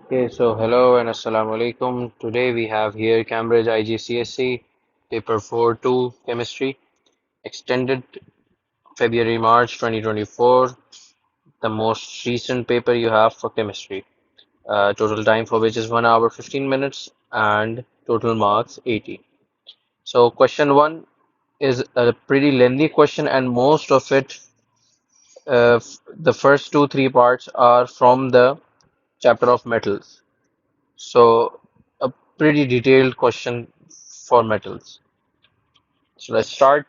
Okay, so hello and assalamu alaikum. Today we have here Cambridge IGCSE paper 4-2 chemistry extended February March 2024, the most recent paper you have for chemistry. Total time for which is 1 hour 15 minutes and total marks 80. So question 1 is a pretty lengthy question, and most of it, the first two three parts are from the chapter of metals. So, a pretty detailed question for metals. So, let's start.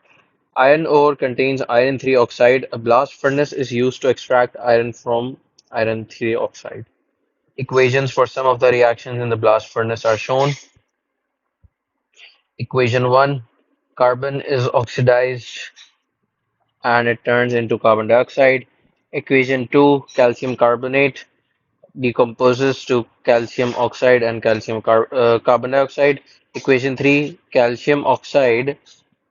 Iron ore contains iron 3 oxide. A blast furnace is used to extract iron from iron 3 oxide. Equations for some of the reactions in the blast furnace are shown. Equation 1, carbon is oxidized and it turns into carbon dioxide. Equation 2, calcium carbonate decomposes to calcium oxide and carbon dioxide. Equation 3, calcium oxide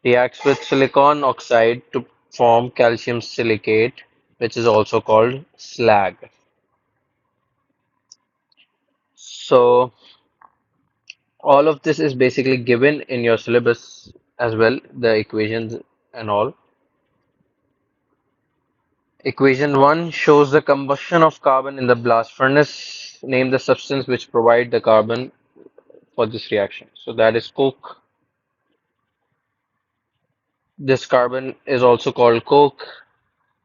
reacts with silicon oxide to form calcium silicate, which is also called slag. So, all of this is basically given in your syllabus as well, the equations and all. Equation 1 shows the combustion of carbon in the blast furnace. Name the substance which provide the carbon for this reaction. So that is coke. This carbon is also called coke.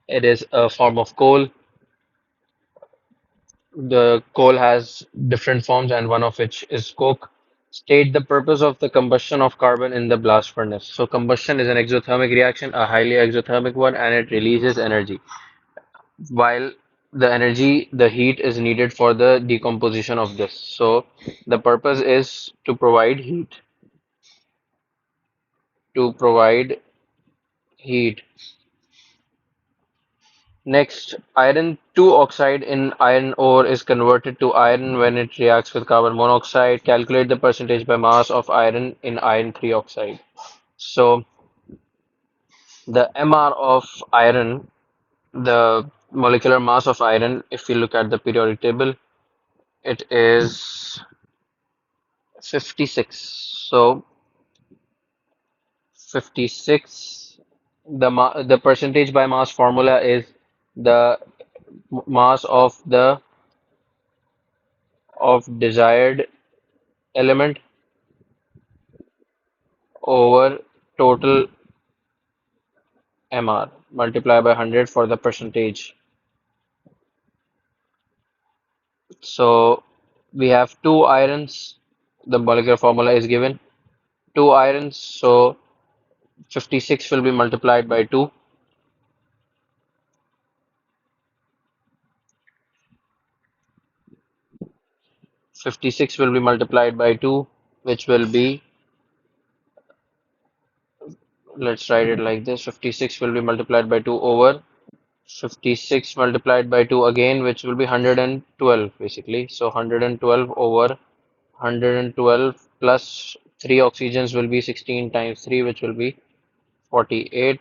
It is a form of coal. The coal has different forms, and one of which is coke. State the purpose of the combustion of carbon in the blast furnace. So combustion is an exothermic reaction, a highly exothermic one, and it releases energy. While the heat is needed for the decomposition of this. So the purpose is to provide heat. To provide heat. Next, iron 2 oxide in iron ore is converted to iron when it reacts with carbon monoxide. Calculate the percentage by mass of iron in iron 3 oxide. So, the MR of iron, the molecular mass of iron, if you look at the periodic table, it is 56. So, 56, the percentage by mass formula is the mass of desired element over total MR multiply by 100 for the percentage. So we have two irons. The molecular formula is given. Two irons, so 56 will be multiplied by 2. 56 will be multiplied by 2, which will be, let's write it like this, 56 will be multiplied by 2 over 56 multiplied by 2 again, which will be 112 basically. So 112 over 112 plus 3 oxygens will be 16 times 3, which will be 48,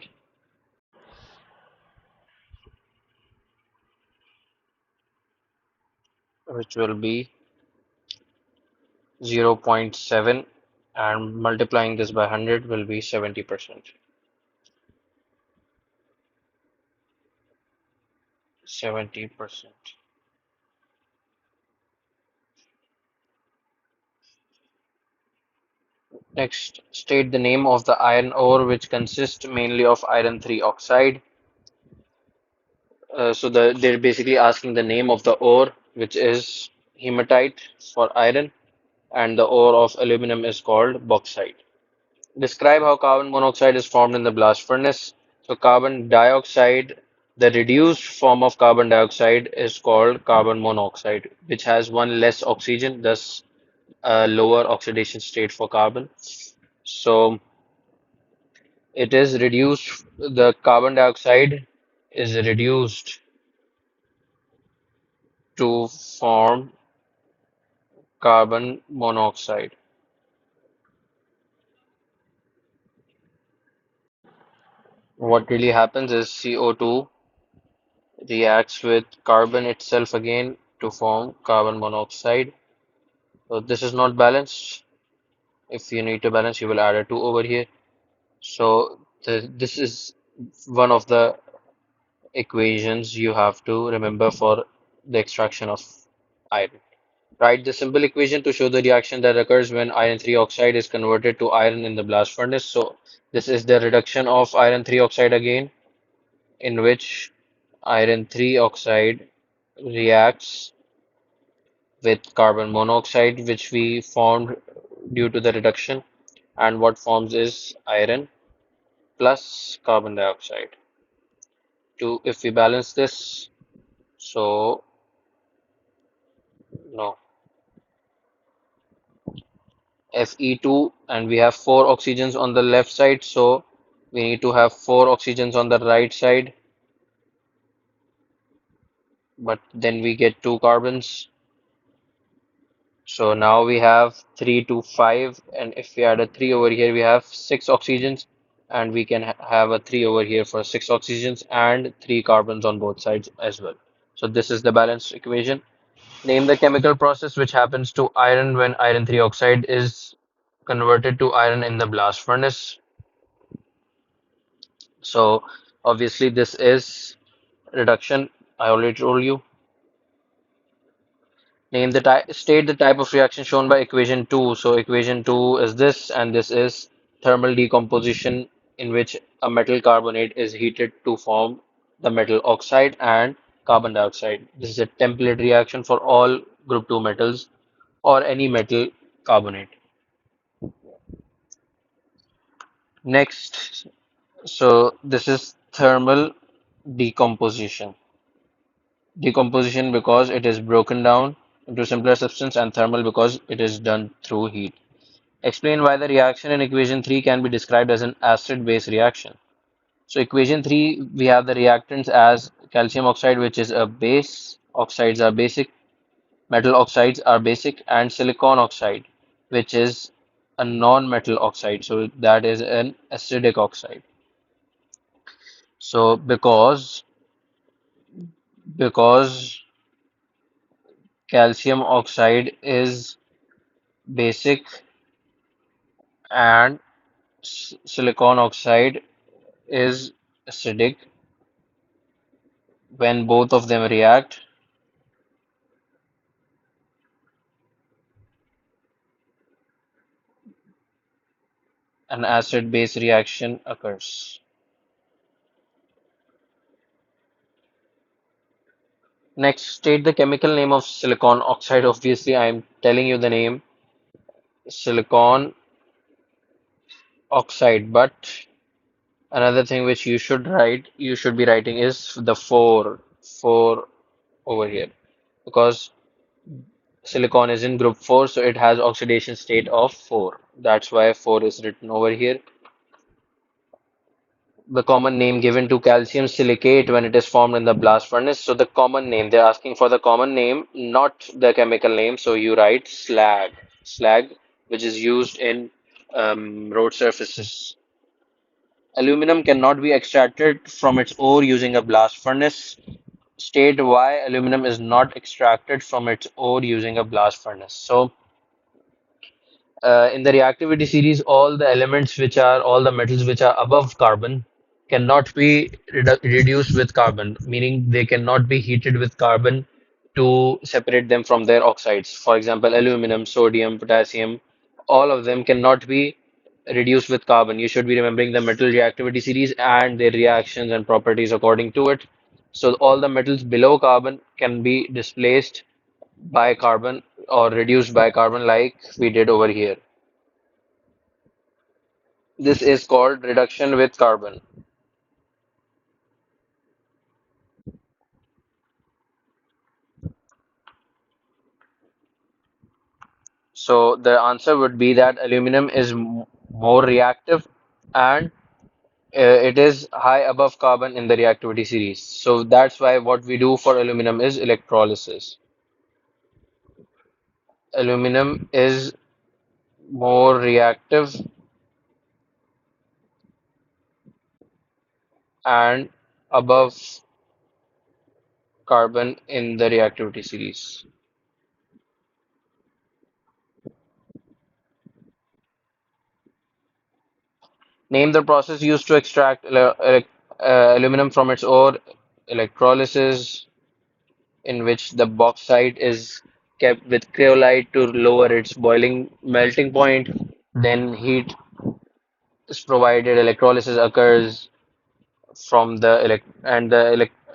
which will be 0.7, and multiplying this by 100 will be 70%. 70%. Next, state the name of the iron ore, which consists mainly of iron 3 oxide. They're basically asking the name of the ore, which is hematite for iron, and the ore of aluminum is called bauxite. Describe how carbon monoxide is formed in the blast furnace. So carbon dioxide, the reduced form of carbon dioxide is called carbon monoxide, which has one less oxygen, thus a lower oxidation state for carbon. So it is reduced, the carbon dioxide is reduced to form carbon monoxide. What really happens is CO2 reacts with carbon itself again, to form carbon monoxide. So this is not balanced. If you need to balance, you will add a 2 over here. So this is one of the equations you have to remember for the extraction of iron. Write the simple equation to show the reaction that occurs when iron 3 oxide is converted to iron in the blast furnace. So this is the reduction of iron 3 oxide again, in which iron 3 oxide reacts with carbon monoxide, which we formed due to the reduction, and what forms is iron plus carbon dioxide. To if we balance this, so no, Fe2, and we have four oxygens on the left side, so we need to have four oxygens on the right side, but then we get two carbons. So now we have 3 to 5, and if we add a 3 over here, we have 6 oxygens, and we can have a 3 over here for 6 oxygens and 3 carbons on both sides as well. So this is the balanced equation. Name the chemical process which happens to iron when iron 3 oxide is converted to iron in the blast furnace. So obviously this is reduction. I already told you. Name the type, state the type of reaction shown by equation 2. So equation 2 is this, and this is thermal decomposition in which a metal carbonate is heated to form the metal oxide and carbon dioxide. This is a template reaction for all group 2 metals or any metal carbonate. Next, so this is thermal decomposition. Decomposition because it is broken down into simpler substance, and thermal because it is done through heat. Explain why the reaction in equation 3 can be described as an acid-base reaction. So equation 3, we have the reactants as calcium oxide, which is a base, oxides are basic, metal oxides are basic, and silicon oxide, which is a non-metal oxide. So that is an acidic oxide. So because calcium oxide is basic and silicon oxide is acidic, when both of them react, an acid-base reaction occurs. Next, state the chemical name of silicon oxide. Obviously, I am telling you the name silicon oxide, but another thing which you should write, you should be writing is the 4 over here, because silicon is in group 4, so it has oxidation state of 4. That's why 4 is written over here. The common name given to calcium silicate when it is formed in the blast furnace. So the common name, they're asking for the common name, not the chemical name. So you write slag, which is used in road surfaces. Aluminum cannot be extracted from its ore using a blast furnace. State why aluminum is not extracted from its ore using a blast furnace. So in the reactivity series, all the elements which are all the metals which are above carbon cannot be reduced with carbon, meaning they cannot be heated with carbon to separate them from their oxides. For example, aluminum, sodium, potassium, all of them cannot be reduced with carbon. You should be remembering the metal reactivity series and their reactions and properties according to it. So all the metals below carbon can be displaced by carbon or reduced by carbon like we did over here. This is called reduction with carbon. So the answer would be that aluminum is more reactive, and it is high above carbon in the reactivity series. So that's why what we do for aluminum is electrolysis. Aluminum is more reactive and above carbon in the reactivity series. Name the process used to extract aluminum from its ore. Electrolysis, in which the bauxite is kept with cryolite to lower its boiling melting point. Then heat is provided. Electrolysis occurs from the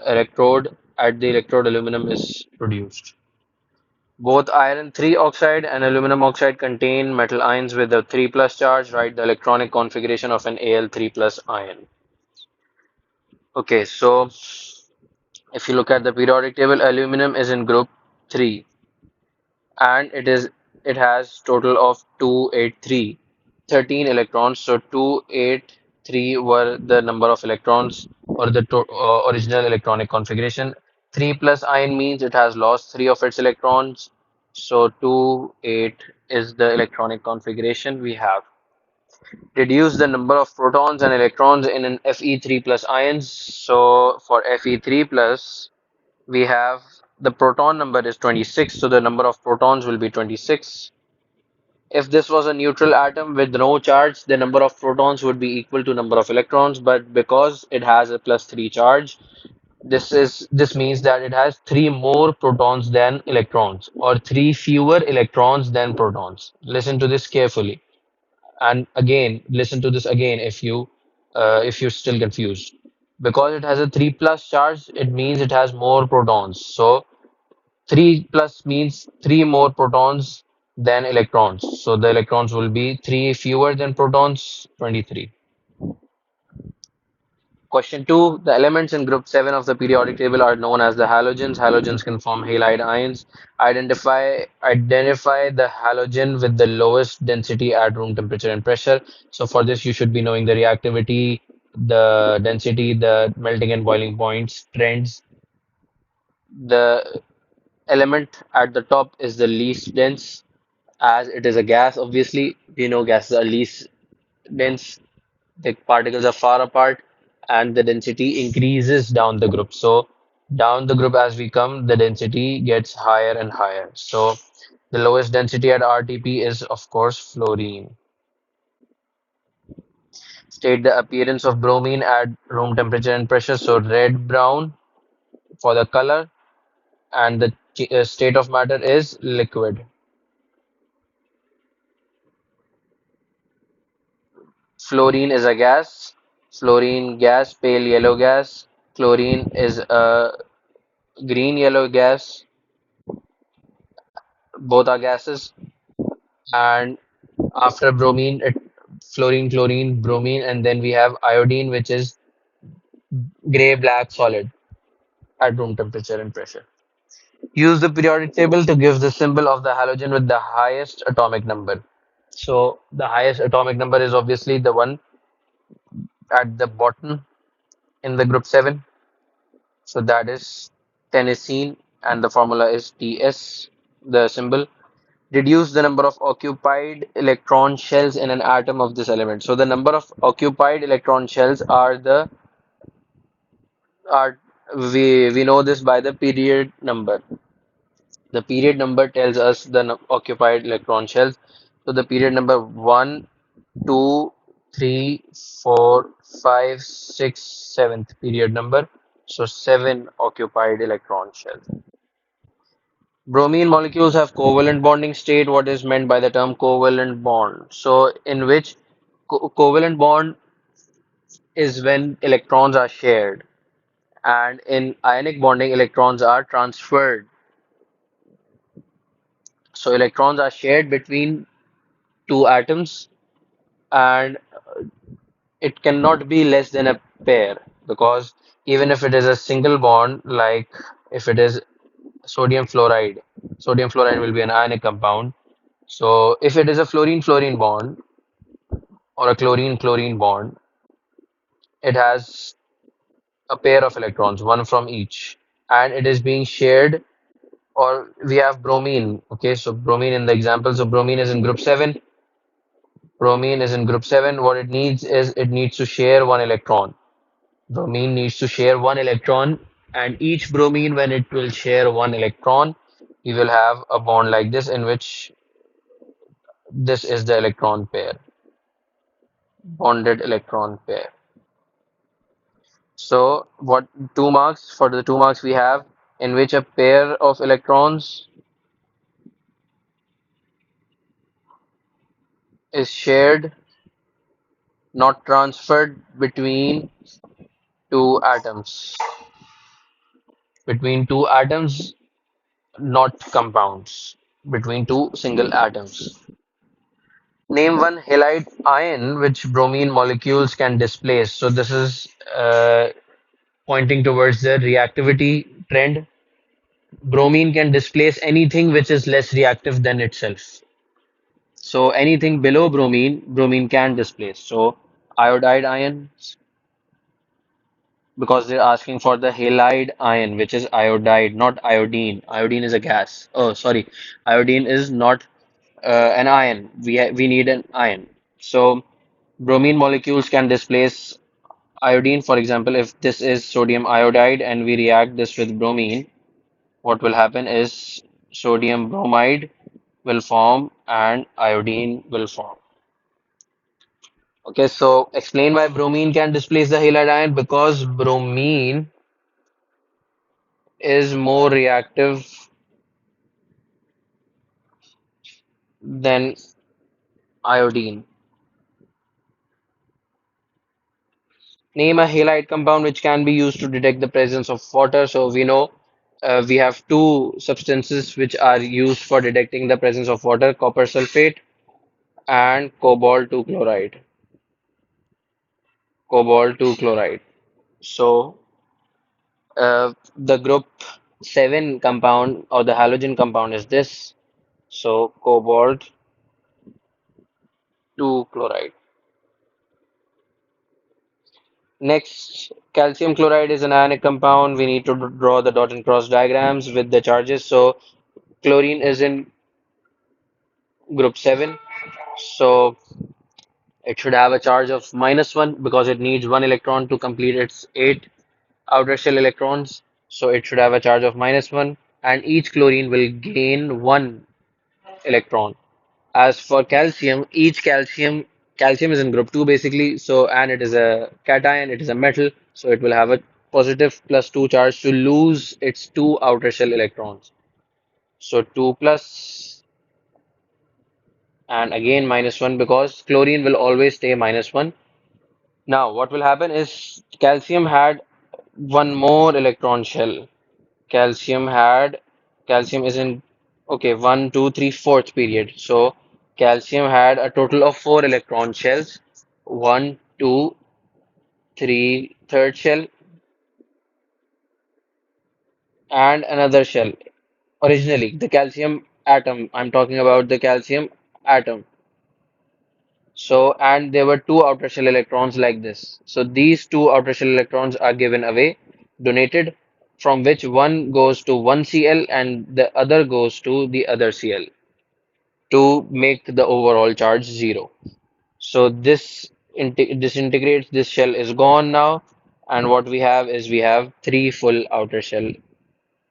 electrode. At the electrode, aluminum is produced. Both iron 3 oxide and aluminum oxide contain metal ions with a 3 plus charge. Write the electronic configuration of an Al3 plus ion. Okay, so if you look at the periodic table, aluminum is in group 3, and it has total of 283, 13 electrons. So 283 were the number of electrons, or the original electronic configuration. 3 plus ion means it has lost 3 of its electrons. So 28 is the electronic configuration we have. Reduce the number of protons and electrons in an Fe3 plus ions. So for Fe3 plus, we have the proton number is 26, so the number of protons will be 26. If this was a neutral atom with no charge, the number of protons would be equal to number of electrons, but because it has a plus 3 charge, this means that it has 3 more protons than electrons, or 3 fewer electrons than protons. Listen to this carefully, and again listen to this again if you're still confused. Because it has a 3 plus charge, it means it has more protons. So 3 plus means 3 more protons than electrons. So the electrons will be 3 fewer than protons, 23. Question 2. The elements in group 7 of the periodic table are known as the halogens. Halogens can form halide ions. Identify the halogen with the lowest density at room temperature and pressure. So for this, you should be knowing the reactivity, the density, the melting and boiling points, trends. The element at the top is the least dense, as it is a gas. Obviously, we know gases are least dense, the particles are far apart, and the density increases down the group. So down the group as we come, the density gets higher and higher. So the lowest density at RTP is of course fluorine. State the appearance of bromine at room temperature and pressure. So red brown for the color, and the state of matter is liquid. Fluorine is a gas. Fluorine gas, pale yellow gas. Chlorine is a green yellow gas. Both are gases. And after bromine, fluorine, chlorine, bromine, and then we have iodine, which is gray black solid at room temperature and pressure. Use the periodic table to give the symbol of the halogen with the highest atomic number. So the highest atomic number is obviously the one at the bottom in the group 7. So that is tennessine, and the formula is Ts, the symbol. Reduce the number of occupied electron shells in an atom of this element. So the number of occupied electron shells are we know this by the period number. The period number tells us the occupied electron shells. So the period number 1, 2, 3, 4, 5, 6, 7th period number. So 7 occupied electron shells. Bromine molecules have covalent bonding state. What is meant by the term covalent bond? So in which covalent bond is when electrons are shared, and in ionic bonding electrons are transferred. So electrons are shared between two atoms, and it cannot be less than a pair, because even if it is a single bond, like if it is sodium fluoride, sodium fluoride will be an ionic compound. So if it is a fluorine-fluorine bond or a chlorine-chlorine bond, it has a pair of electrons, one from each, and it is being shared. Or we have bromine. Okay, so bromine in the example. So bromine is in group 7. Bromine is in group 7. What it needs is it needs to share one electron. Bromine needs to share one electron And each bromine, when it will share one electron, we will have a bond like this in which this is the electron pair, bonded electron pair. So what 2 marks for the 2 marks we have in which a pair of electrons is shared, not transferred two atoms, between two atoms, not compounds, between two single atoms. Name one halide ion which bromine molecules can displace. So this is pointing towards the reactivity trend. Bromine can displace anything which is less reactive than itself. So anything below bromine, bromine can displace. So iodide ions, because they're asking for the halide ion, which is iodide, not iodine. Iodine is a gas. Oh, sorry. Iodine is not an ion. We need an ion. So bromine molecules can displace iodine. For example, if this is sodium iodide and we react this with bromine, what will happen is sodium bromide will form and iodine will form. Okay, so explain why bromine can displace the halide ion, because bromine is more reactive than iodine. Name a halide compound which can be used to detect the presence of water. So we know we have two substances which are used for detecting the presence of water, copper sulfate and cobalt 2 chloride. Cobalt 2 chloride. So the group 7 compound or the halogen compound is this. So cobalt 2 chloride. Next, calcium chloride is an ionic compound. We need to draw the dot and cross diagrams with the charges. So chlorine is in group 7. So it should have a charge of -1 because it needs one electron to complete its 8 outer shell electrons. So it should have a charge of -1, and each chlorine will gain one electron. As for calcium, each calcium is in group 2 basically, so and it is a cation, it is a metal, so it will have a positive +2 charge to lose its two outer shell electrons. So 2 plus and again -1 because chlorine will always stay -1. Now what will happen is calcium had one more electron shell. Calcium had calcium is in okay, one, two, three, fourth period. So calcium had a total of four electron shells. One, two, three, third shell, and another shell. Originally, the calcium atom. I'm talking about the calcium atom. So, and there were two outer shell electrons like this. So these two outer shell electrons are given away, donated, from which one goes to one Cl and the other goes to the other Cl, to make the overall charge 0. So this disintegrates, this shell is gone now, and what we have is we have three full outer shell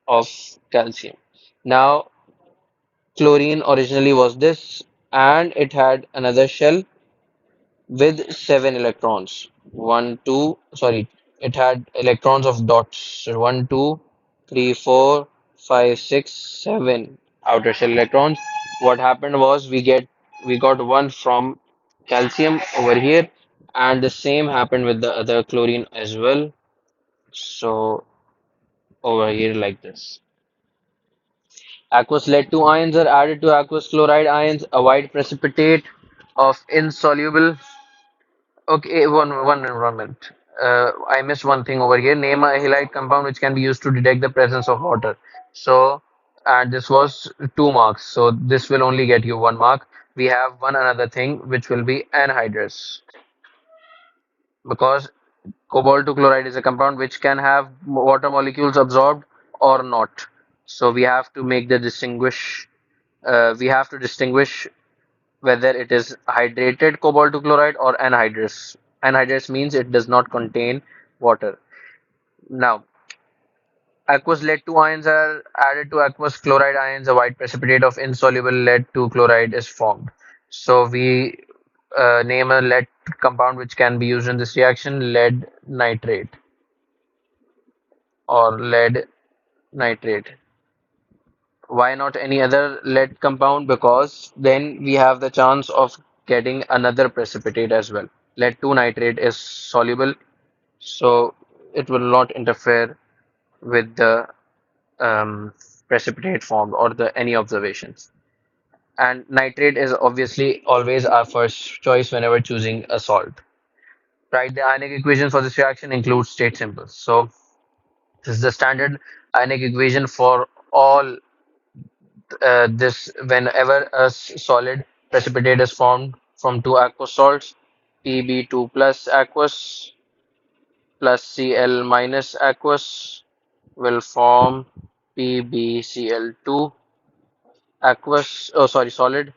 of calcium. Now, chlorine originally was this, and it had another shell with seven electrons. One, two, sorry, it had electrons of dots. So one, two, three, four, five, six, seven outer shell electrons. What happened was we got one from calcium over here, and the same happened with the other chlorine as well. So over here like this. Aqueous lead 2 ions are added to aqueous chloride ions. A white precipitate of insoluble. Okay, one minute. I missed one thing over here. Name a halide compound which can be used to detect the presence of water. So, and this was 2 marks. So this will only get you 1 mark. We have one another thing which will be anhydrous, because cobalt 2 chloride is a compound which can have water molecules absorbed or not. So we have to make the distinguish. We have to distinguish whether it is hydrated cobalt 2 chloride or anhydrous. Anhydrous means it does not contain water. Now, Aqueous lead 2 ions are added to aqueous chloride ions. A white precipitate of insoluble lead 2 chloride is formed. So we name a lead compound which can be used in this reaction, lead nitrate or lead nitrate. Why not any other lead compound? Because then we have the chance of getting another precipitate as well. Lead 2 nitrate is soluble, so it will not interfere with the precipitate formed or the any observations. And nitrate is obviously always our first choice whenever choosing a salt. Right, the ionic equation for this reaction includes state symbols. So this is the standard ionic equation for all this whenever a solid precipitate is formed from two aqueous salts, Pb2 plus aqueous plus Cl minus aqueous will form PbCl2 aqueous, oh sorry, solid,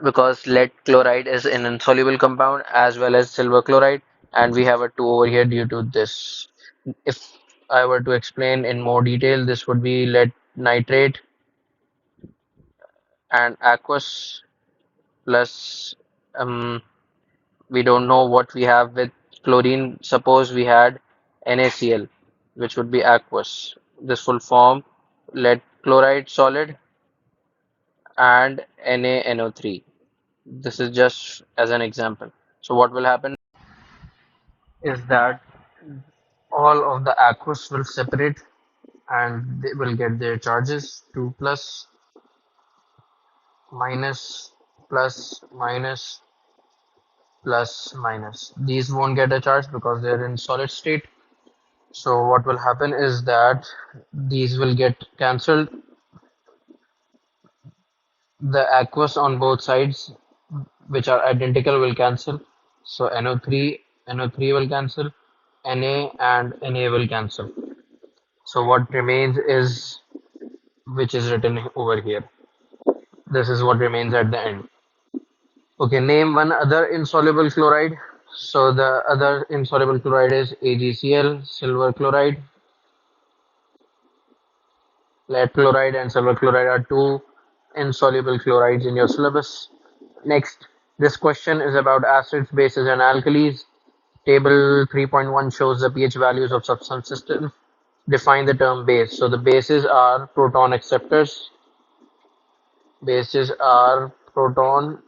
because lead chloride is an insoluble compound as well as silver chloride, and we have a 2 over here due to this. If I were to explain in more detail, this would be lead nitrate and aqueous plus we don't know what we have with chlorine. Suppose we had NaCl, which would be aqueous. This will form lead chloride solid and NaNO3. This is just as an example. So what will happen is that all of the aqueous will separate and they will get their charges 2 plus minus plus minus plus minus. These won't get a charge because they're in solid state. So what will happen is that these will get cancelled. The aqueous on both sides, which are identical, will cancel. So NO3 will cancel, Na and Na will cancel. So what remains is which is written over here. This is what remains at the end. Okay, name one other insoluble chloride. So the other insoluble chloride is AgCl, silver chloride. Lead chloride and silver chloride are two insoluble chlorides in your syllabus. Next, this question is about acids, bases, and alkalis. Table 3.1 shows the pH values of substance system. Define the term base. So the bases are proton acceptors. Bases are proton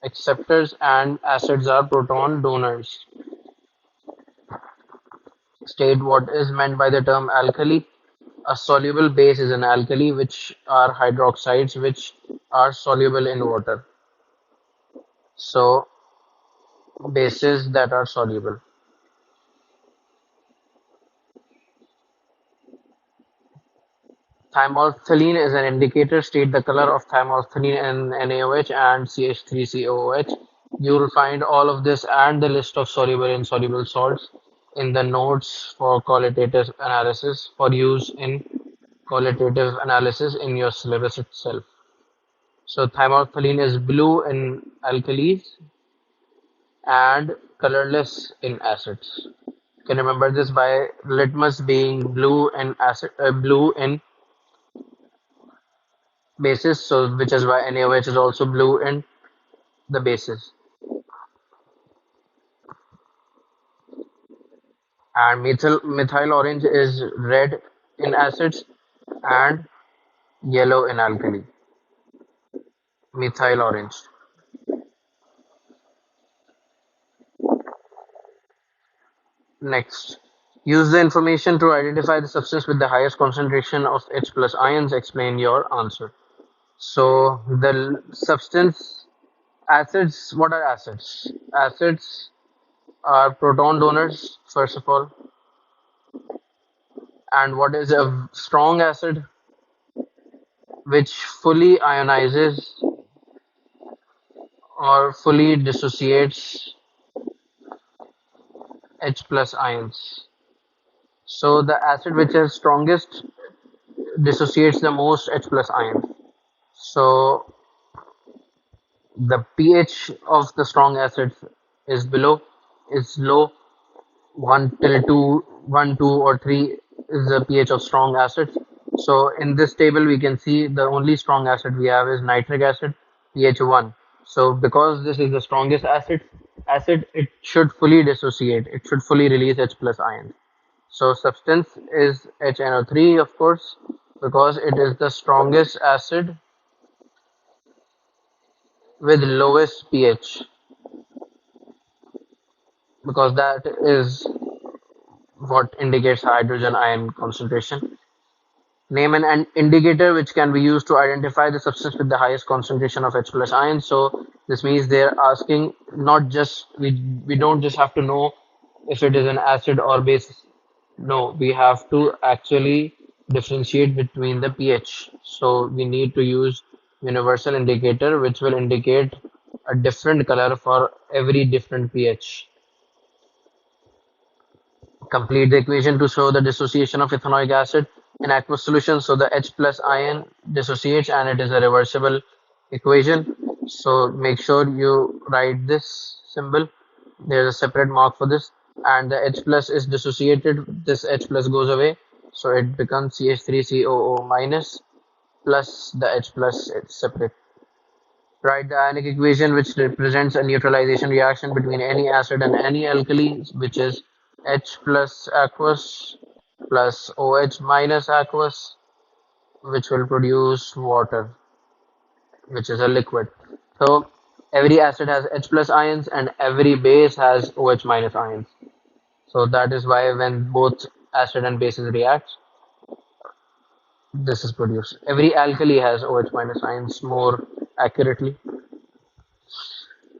acceptors and acids are proton donors. State what is meant by the term alkali. A soluble base is an alkali, which are hydroxides which are soluble in water. So bases that are soluble. Thymolphthalein is an indicator. State the color of thymolphthalein in NaOH and CH3COOH. You will find all of this and the list of soluble and insoluble salts in the notes for qualitative analysis for use in qualitative analysis in your syllabus itself. So thymolphthalein is blue in alkalis and colorless in acids. You can remember this by litmus being blue in acid, blue in bases, so which is why NaOH is also blue in the bases. And methyl orange is red in acids and yellow in alkali. Methyl orange. Next, use the information to identify the substance with the highest concentration of H plus ions. Explain your answer. So the substance acids, what are acids? Acids are proton donors, first of all. And what is a strong acid? Which fully ionizes or fully dissociates H plus ions. So the acid which is strongest dissociates the most H plus ions. So the pH of the strong acids is low, 1 till 2, 1, 2 or 3 is the pH of strong acids. So in this table, we can see the only strong acid we have is nitric acid, pH 1. So because this is the strongest acid, it should fully dissociate. It should fully release H plus ions. So substance is HNO3, of course, because it is the strongest acid with lowest pH, because that is what indicates hydrogen ion concentration. Name an indicator which can be used to identify the substance with the highest concentration of H plus ions. So this means they're asking not just we don't just have to know if it is an acid or base. No, we have to actually differentiate between the pH. So we need to use universal indicator which will indicate a different color for every different pH. Complete the equation to show the dissociation of ethanoic acid in aqueous solution. So the H plus ion dissociates and it is a reversible equation. So make sure you write this symbol. There's a separate mark for this. And the H plus is dissociated. This H plus goes away. So it becomes CH3COO minus plus the H plus it's separate. Write the ionic equation which represents a neutralization reaction between any acid and any alkali, which is H plus aqueous plus OH minus aqueous, which will produce water, which is a liquid. So every acid has H plus ions and every base has OH minus ions. So that is why when both acid and bases react, this is produced. Every alkali has OH minus ions more accurately.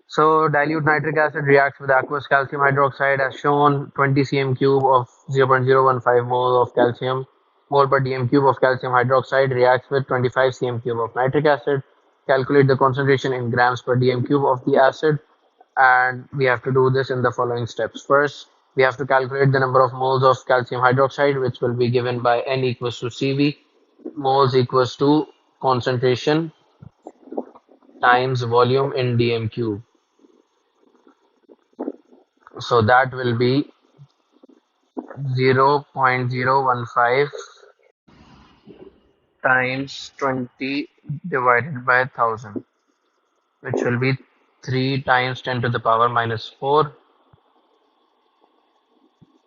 So dilute nitric acid reacts with aqueous calcium hydroxide as shown. 20 cm cube of 0.015 mole of calcium mole per dm cube of calcium hydroxide reacts with 25 cm cube of nitric acid. Calculate the concentration in grams per dm cube of the acid, and we have to do this in the following steps. First, we have to calculate the number of moles of calcium hydroxide, which will be given by N equals to Cv. Moles equals to concentration times volume in dm cube. So that will be 0.015 times 20 divided by 1000, which will be 3 times 10 to the power minus 4.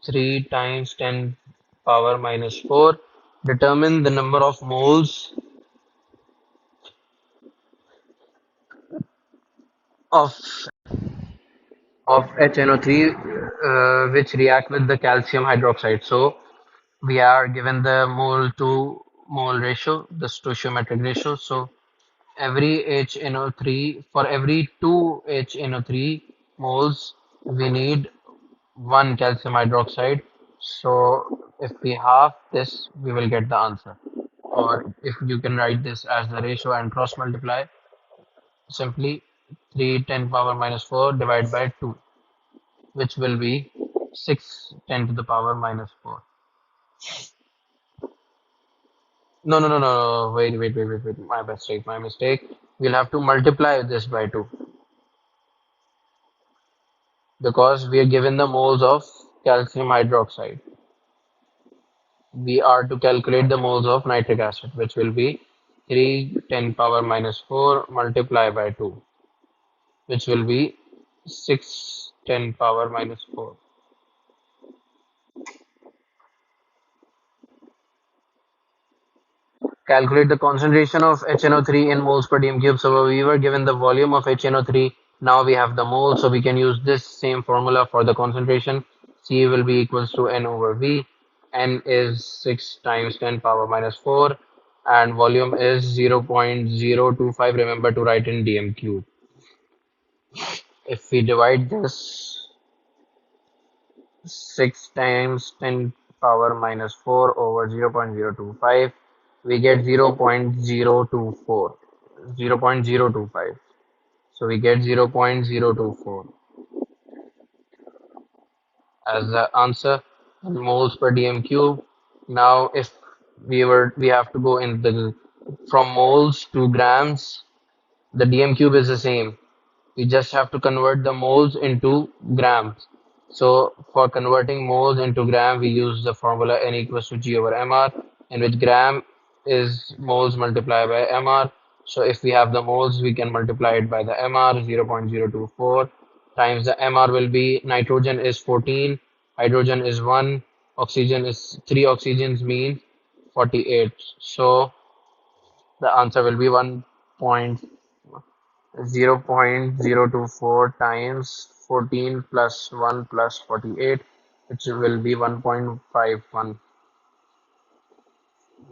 3 times 10 power minus 4. Determine the number of moles of HNO3 which react with the calcium hydroxide. So we are given the mole to mole ratio, the stoichiometric ratio. So every HNO3, for every 2 HNO3 moles, we need 1 calcium hydroxide. So if we half this, we will get the answer. Or if you can write this as the ratio and cross multiply, simply 3 10 power minus 4 divided by 2, which will be 6 10 to the power minus 4. No, no, no, no, no. Wait. My mistake. We'll have to multiply this by 2 because we are given the moles of calcium hydroxide. We are to calculate the moles of nitric acid, which will be 3 10 power minus 4 multiplied by 2, which will be 6 10 power minus 4. Calculate the concentration of HNO3 in moles per dm cube. So we were given the volume of HNO3. Now we have the mole, so we can use this same formula for the concentration. C will be equals to N over V. N is 6 times 10 power minus 4 and volume is 0.025. Remember to write in dm cube. If we divide this 6 times 10 power minus 4 over 0.025, we get 0.024, 0.025. So we get 0.024 as the answer in moles per dm cube. Now if we have to go in the from moles to grams, the dm cube is the same. We just have to convert the moles into grams. So for converting moles into gram, we use the formula N equals to G over mR, in which gram is moles multiplied by mR. So if we have the moles, we can multiply it by the mR, 0.024 times the mR will be nitrogen is 14, hydrogen is 1, oxygen is 3 oxygens means 48. So the answer will be 1.0.024 times 14 plus 1 plus 48, which will be 1.51.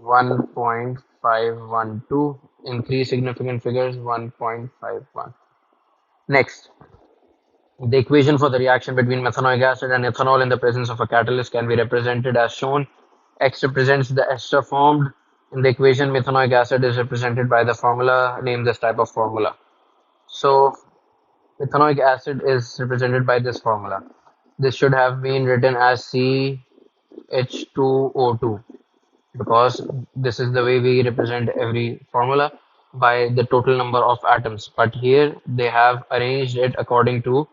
1.512. In three significant figures, 1.51. Next, the equation for the reaction between methanoic acid and ethanol in the presence of a catalyst can be represented as shown. X represents the ester formed. In the equation, methanoic acid is represented by the formula. Name this type of formula. So, ethanoic acid is represented by this formula. This should have been written as CH2O2, because this is the way we represent every formula by the total number of atoms. But here they have arranged it according to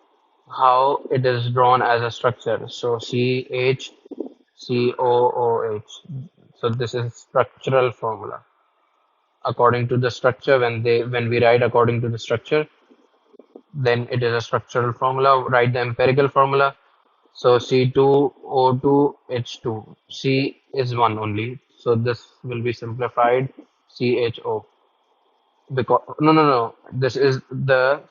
how it is drawn as a structure. So CHCOOH. So this is structural formula. According to the structure, when we write according to the structure, then it is a structural formula. Write the empirical formula. So C2O2H2. C is one only. So this will be simplified CHO. Because no. This is the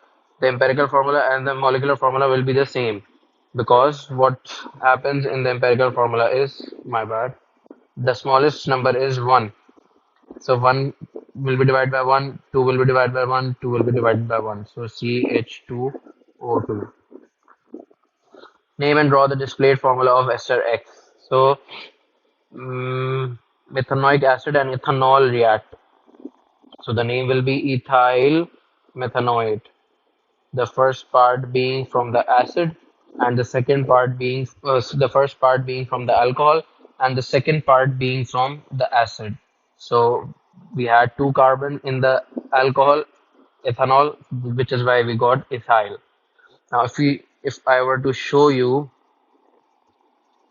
empirical formula and the molecular formula will be the same. Because what happens in the empirical formula is, my bad, the smallest number is 1. So 1 will be divided by 1, 2 will be divided by 1, 2 will be divided by 1. So CH2O2. Name and draw the displayed formula of ester X. So methanoic acid and ethanol react. So the name will be ethyl methanoate. The first part being from the acid, and the second part being the first part being from the alcohol, and the second part being from the acid. So we had two carbon in the alcohol, ethanol, which is why we got ethyl. Now, if I were to show you,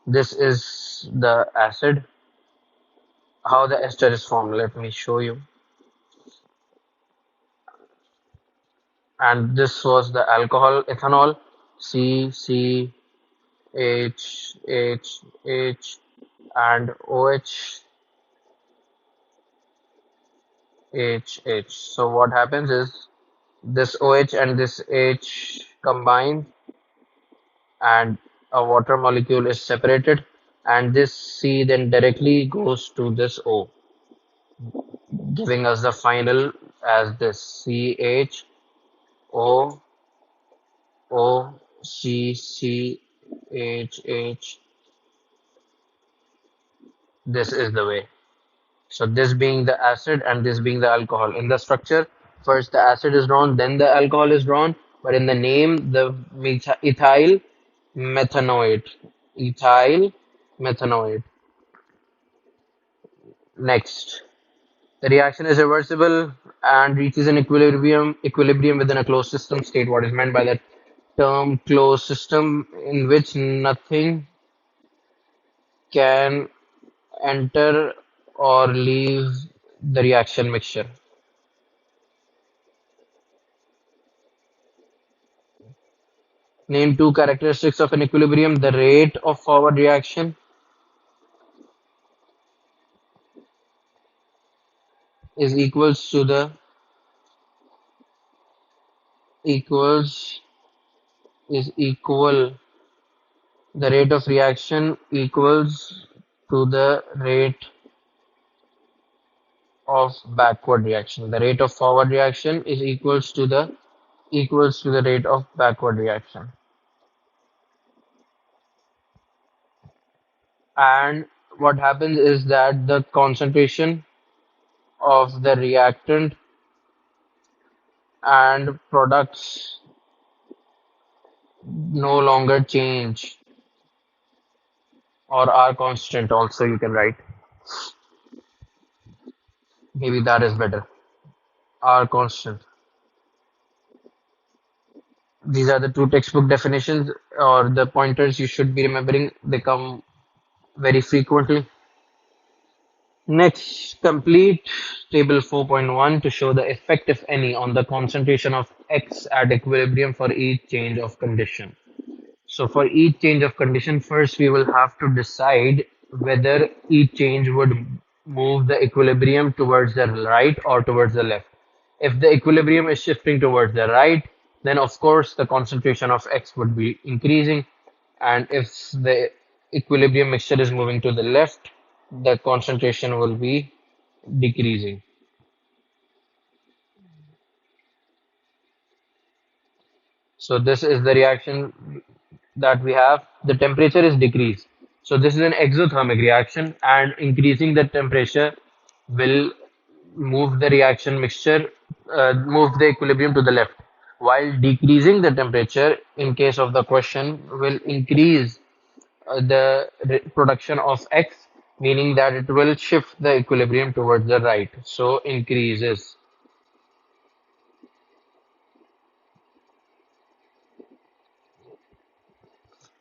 this is the acid, how the ester is formed. Let me show you. And this was the alcohol, ethanol, C H H H and OH H H. So what happens is this OH and this H combine, and a water molecule is separated, and this C then directly goes to this O, giving us the final as this CHOOCCHH. This is the way. So this being the acid and this being the alcohol. In the structure, first the acid is drawn, then the alcohol is drawn, but in the name, the ethyl methanoate. Ethyl methanoate. Next, the reaction is reversible and reaches an equilibrium within a closed system. State what is meant by that term closed system, in which nothing can enter or leave the reaction mixture. Name two characteristics of an equilibrium. The rate of forward reaction is equals to the equals is equal. The rate of reaction equals to the rate of backward reaction. The rate of forward reaction is equals to the rate of backward reaction. And what happens is that the concentration of the reactant and products no longer change or are constant. Also you can write, maybe that is better, are constant. These are the two textbook definitions or the pointers you should be remembering. They come very frequently. Next, complete table 4.1 to show the effect, if any, on the concentration of X at equilibrium for each change of condition. So for each change of condition, first we will have to decide whether each change would move the equilibrium towards the right or towards the left. If the equilibrium is shifting towards the right, then of course the concentration of X would be increasing. And if the equilibrium mixture is moving to the left, the concentration will be decreasing. So this is the reaction that we have. The temperature is decreased. So this is an exothermic reaction, and increasing the temperature will move the reaction mixture, move the equilibrium to the left, while decreasing the temperature, in case of the question, will increase the production of X, meaning that it will shift the equilibrium towards the right. So increases.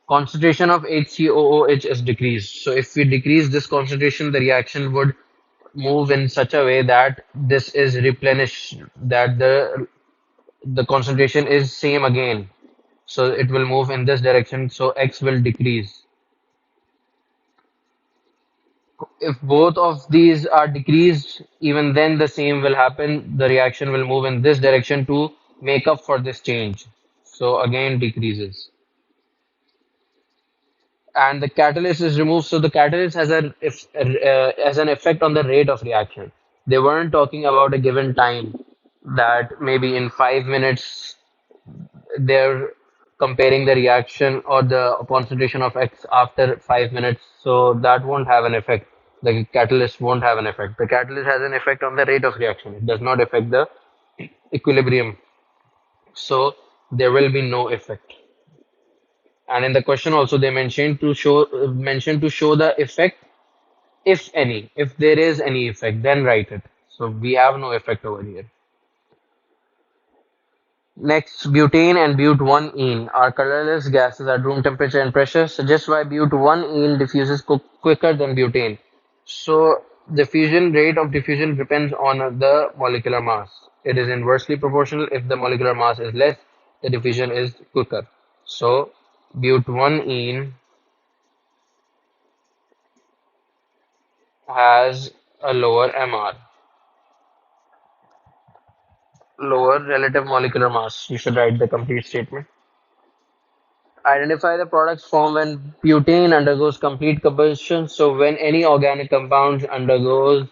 Concentration of HCOOH is decreased. So if we decrease this concentration, the reaction would move in such a way that this is replenished, that the concentration is same again. So it will move in this direction. So X will decrease. If both of these are decreased, even then the same will happen. The reaction will move in this direction to make up for this change. So again decreases. And the catalyst is removed. So the catalyst has has an effect on the rate of reaction. They weren't talking about a given time that maybe in 5 minutes they're comparing the reaction or the concentration of X after 5 minutes. So that won't have an effect. The catalyst won't have an effect. The catalyst has an effect on the rate of reaction. It does not affect the equilibrium. So there will be no effect. And in the question also they mentioned to show the effect, if any. If there is any effect, then write it. So we have no effect over here. Next, butane and but1-ene are colorless gases at room temperature and pressure. Suggest why but1-ene diffuses quicker than butane. So the fusion rate of diffusion depends on the molecular mass. It is inversely proportional. If the molecular mass is less, the diffusion is quicker. So but1-ene has a lower MR, lower relative molecular mass. You should write the complete statement. Identify the products formed when butane undergoes complete combustion. So when any organic compound undergoes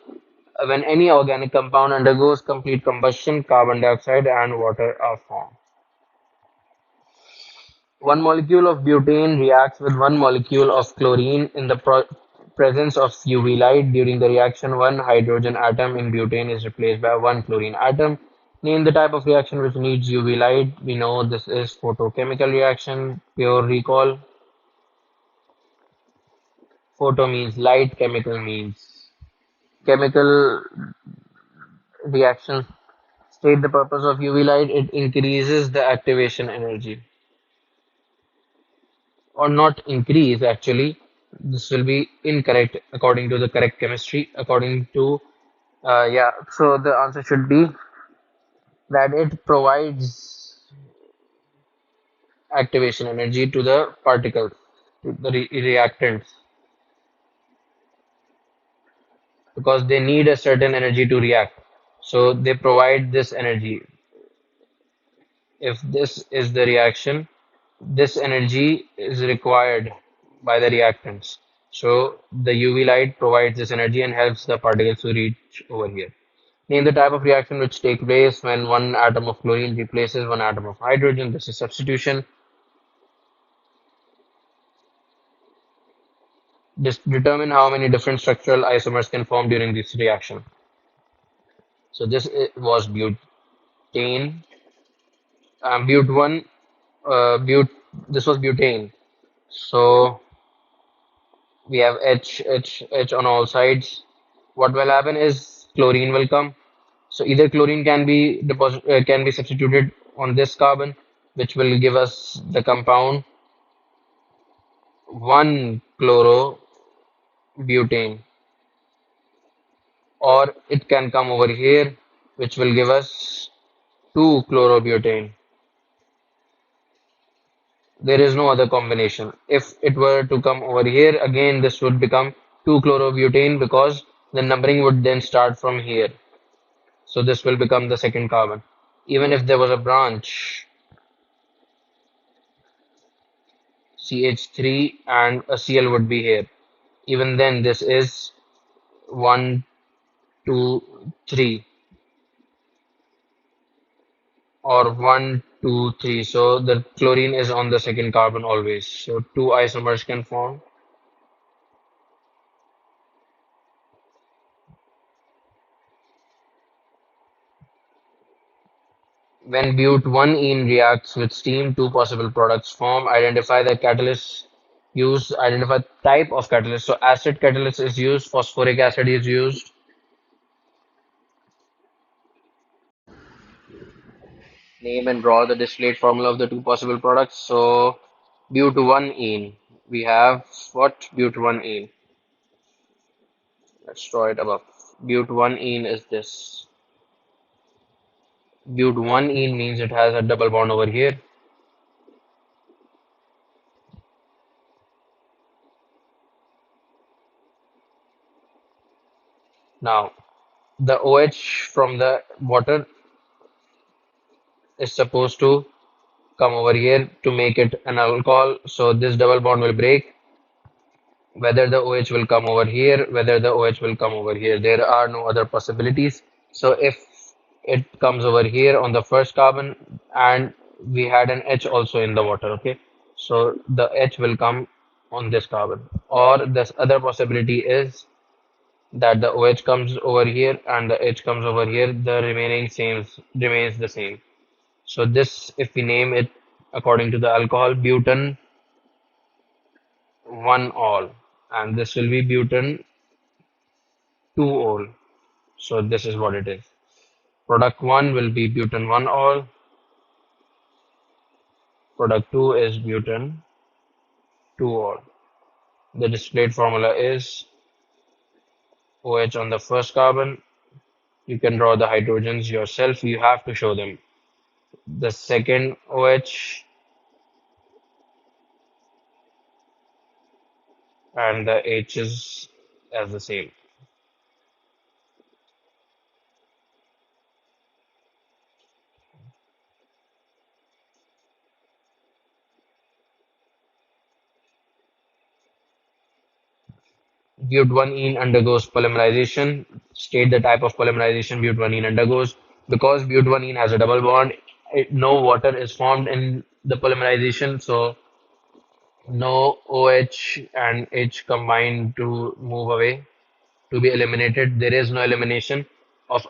complete combustion, carbon dioxide and water are formed. One molecule of butane reacts with one molecule of chlorine in the presence of UV light. During the reaction, one hydrogen atom in butane is replaced by one chlorine atom. Name the type of reaction which needs UV light. We know this is photochemical reaction. Pure recall. Photo means light, chemical means chemical reaction. State the purpose of UV light. It increases the activation energy. Or not increase, actually. This will be incorrect according to the correct chemistry. According to, yeah, so the answer should be that it provides activation energy to the particles, to the reactants, because they need a certain energy to react. So they provide this energy. If this is the reaction, this energy is required by the reactants. So the UV light provides this energy and helps the particles to reach over here. Name the type of reaction which takes place when one atom of chlorine replaces one atom of hydrogen. This is substitution. Determine how many different structural isomers can form during this reaction. So this was butane, but one, this was butane. So we have H on all sides. What will happen is chlorine will come. So either chlorine can be substituted on this carbon, which will give us the compound 1-chlorobutane, or it can come over here, which will give us 2-chlorobutane. There is no other combination. If it were to come over here, again this would become 2-chlorobutane because the numbering would then start from here. So this will become the second carbon. Even if there was a branch, CH3 and a Cl would be here. Even then, this is 1, 2, 3, or 1, 2, 3. So the chlorine is on the second carbon always. So two isomers can form. When but1-ene reacts with steam, two possible products form. Identify the catalyst used. Identify type of catalyst. So acid catalyst is used. Phosphoric acid is used. Name and draw the distillate formula of the two possible products. So but1-ene. We have what? But1-ene. Let's draw it above. But1-ene is this. But1-ene means it has a double bond over here. Now, the OH from the water is supposed to come over here to make it an alcohol. So this double bond will break. Whether the OH will come over here, whether the OH will come over here. There are no other possibilities. So if it comes over here on the first carbon, and we had an H also in the water, okay? So the H will come on this carbon. Or this other possibility is that the OH comes over here and the H comes over here, the remaining same remains the same. So this, if we name it according to the alcohol, butan 1-ol, and this will be butan 2-ol. So this is what it is. Product 1 will be butan 1-ol. Product 2 is butan 2-ol. The distillate formula is OH on the first carbon. You can draw the hydrogens yourself. You have to show them. The second OH and the H is as the same. But1-ene undergoes polymerization. State the type of polymerization but1-ene undergoes. Because but1-ene has a double bond, no water is formed in the polymerization, so no OH and H combine to move away to be eliminated. There is no elimination of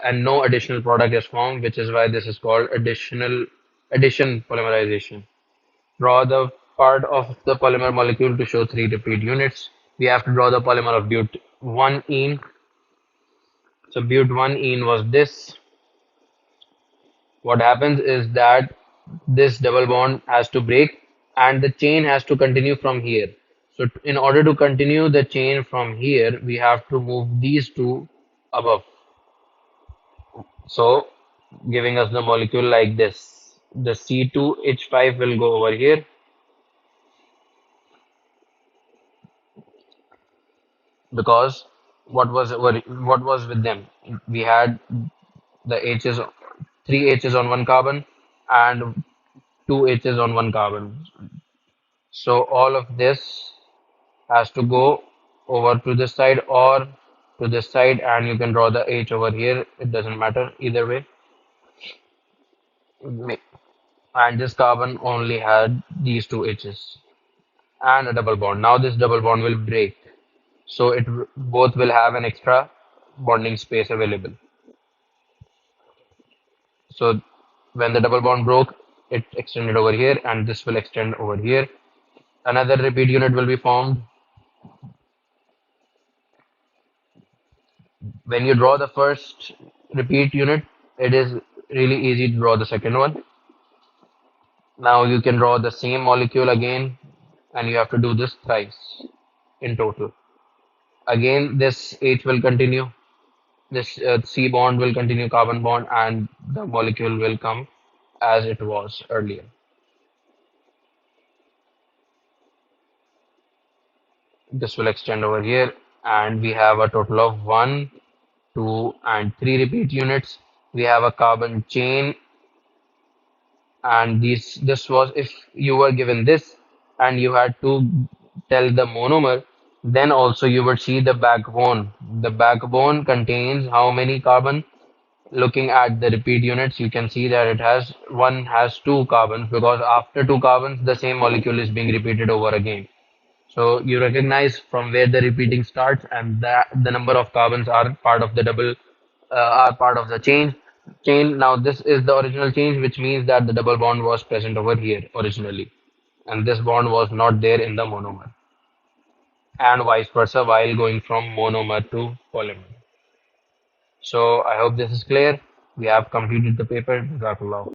and no additional product is formed, which is why this is called addition polymerization. Draw the part of the polymer molecule to show three repeat units. We have to draw the polymer of but1-ene. So but1-ene was this. What happens is that this double bond has to break and the chain has to continue from here. So in order to continue the chain from here, we have to move these two above. So giving us the molecule like this. The C2H5 will go over here. Because what was with them? We had the H's, three H's on one carbon and two H's on one carbon. So all of this has to go over to this side or to this side, and you can draw the H over here. It doesn't matter either way. And this carbon only had these two H's and a double bond. Now this double bond will break. So both will have an extra bonding space available. So when the double bond broke, it extended over here and this will extend over here. Another repeat unit will be formed. When you draw the first repeat unit, it is really easy to draw the second one. Now you can draw the same molecule again, and you have to do this thrice in total. Again, this H will continue, this C bond will continue carbon bond, and the molecule will come as it was earlier. This will extend over here, and we have a total of 1, 2, and 3 repeat units. We have a carbon chain, and this was if you were given this and you had to tell the monomer, then also you would see the backbone. The backbone contains how many carbon? Looking at the repeat units, you can see that it has one has 2 carbons, because after 2 carbons, the same molecule is being repeated over again. So you recognize from where the repeating starts, and that the number of carbons are part of the are part of the chain. Now this is the original chain, which means that the double bond was present over here originally, and this bond was not there in the monomer, and vice versa while going from monomer to polymer. So I hope this is clear. We have completed the paper. Jazakallah.